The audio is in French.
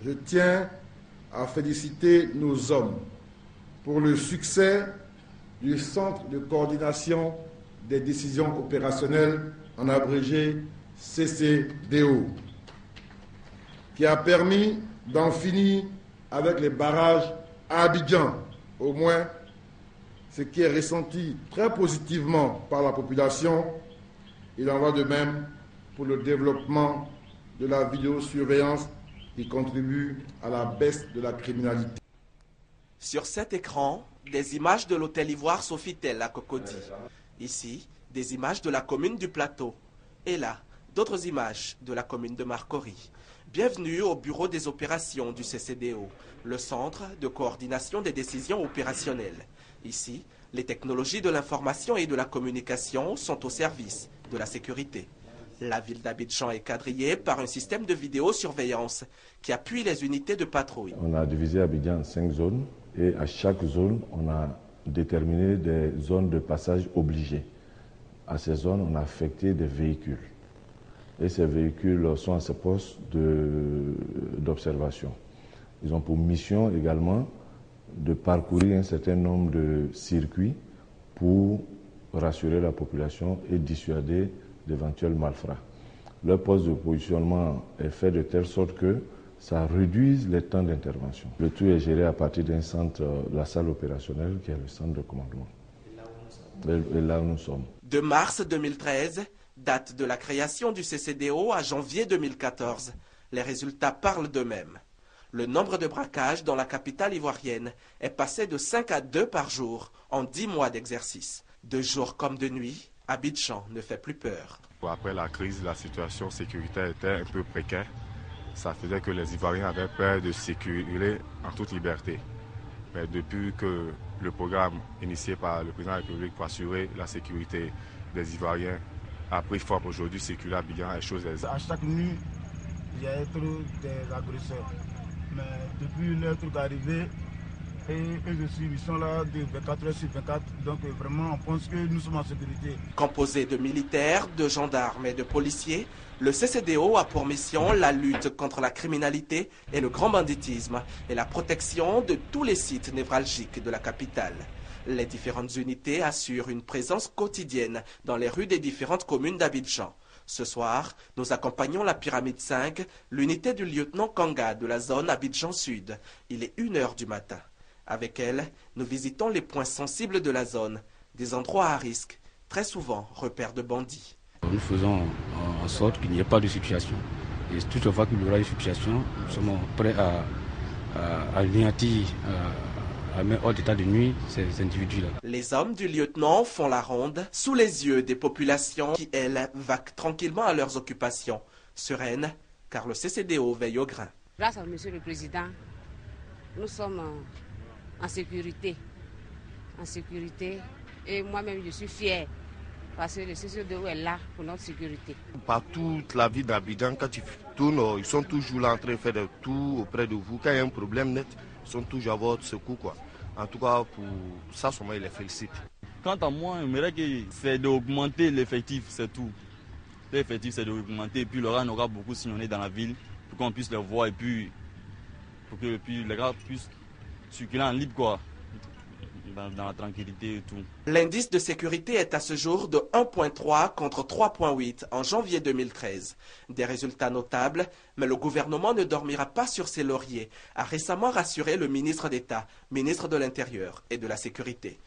Je tiens à féliciter nos hommes pour le succès du Centre de coordination des décisions opérationnelles, en abrégé CCDO, qui a permis d'en finir avec les barrages à Abidjan, au moins ce qui est ressenti très positivement par la population. Il en va de même pour le développement de la vidéosurveillance qui contribue à la baisse de la criminalité. Sur cet écran, des images de l'hôtel Ivoire Sofitel à Cocody. Ici, des images de la commune du Plateau. Et là, d'autres images de la commune de Marcory. Bienvenue au bureau des opérations du CCDO, le centre de coordination des décisions opérationnelles. Ici, les technologies de l'information et de la communication sont au service de la sécurité. La ville d'Abidjan est quadrillée par un système de vidéosurveillance qui appuie les unités de patrouille. On a divisé Abidjan en 5 zones et à chaque zone, on a déterminé des zones de passage obligées. À ces zones, on a affecté des véhicules. Et ces véhicules sont à ces postes d'observation. Ils ont pour mission également de parcourir un certain nombre de circuits pour rassurer la population et dissuader d'éventuels malfrats. Leur poste de positionnement est fait de telle sorte que ça réduise les temps d'intervention. Le tout est géré à partir d'un centre, la salle opérationnelle qui est le centre de commandement. Et là où nous sommes. De mars 2013, date de la création du CCDO, à janvier 2014, les résultats parlent d'eux-mêmes. Le nombre de braquages dans la capitale ivoirienne est passé de 5 à 2 par jour en 10 mois d'exercice. De jour comme de nuit, Abidjan ne fait plus peur. Après la crise, la situation sécuritaire était un peu précaire. Ça faisait que les Ivoiriens avaient peur de circuler en toute liberté. Mais depuis que le programme initié par le président de la République pour assurer la sécurité des Ivoiriens a pris forme, aujourd'hui, circuler à Abidjan est chose aisée. À chaque nuit, il y a trop des agresseurs. Mais depuis leur truc arrivé, ils sont là de 24 heures sur 24, donc vraiment on pense que nous sommes en sécurité. Composé de militaires, de gendarmes et de policiers, le CCDO a pour mission la lutte contre la criminalité et le grand banditisme et la protection de tous les sites névralgiques de la capitale. Les différentes unités assurent une présence quotidienne dans les rues des différentes communes d'Abidjan. Ce soir, nous accompagnons la Pyramide 5, l'unité du lieutenant Kanga de la zone Abidjan Sud. Il est 1 h du matin. Avec elle, nous visitons les points sensibles de la zone, des endroits à risque, très souvent repères de bandits. Nous faisons en sorte qu'il n'y ait pas de situation. Et toutefois qu'il y aura une situation, nous sommes prêts à anéantir, à mettre hors d'état de nuit ces individus-là. Les hommes du lieutenant font la ronde sous les yeux des populations qui, elles, vaquent tranquillement à leurs occupations, sereines, car le CCDO veille au grain. Grâce à Monsieur le Président, nous sommes en sécurité. Et moi-même, je suis fier parce que le CCDO est là pour notre sécurité. Par toute la ville d'Abidjan, quand tu tournes, ils sont toujours là en train de faire de tout auprès de vous. Quand il y a un problème net, ils sont toujours à votre secours, quoi. En tout cas, pour ça, je les félicite. Quant à moi, j'aimerais que c'est d'augmenter l'effectif, c'est tout. L'effectif, c'est d'augmenter, et puis le RAN aura beaucoup sillonné dans la ville, pour qu'on puisse les voir, et puis pour que les gars puissent circuler en libre, quoi. Dans la tranquillité et tout. L'indice de sécurité est à ce jour de 1,3 contre 3,8 en janvier 2013. Des résultats notables, mais le gouvernement ne dormira pas sur ses lauriers, a récemment rassuré le ministre d'État, ministre de l'Intérieur et de la Sécurité.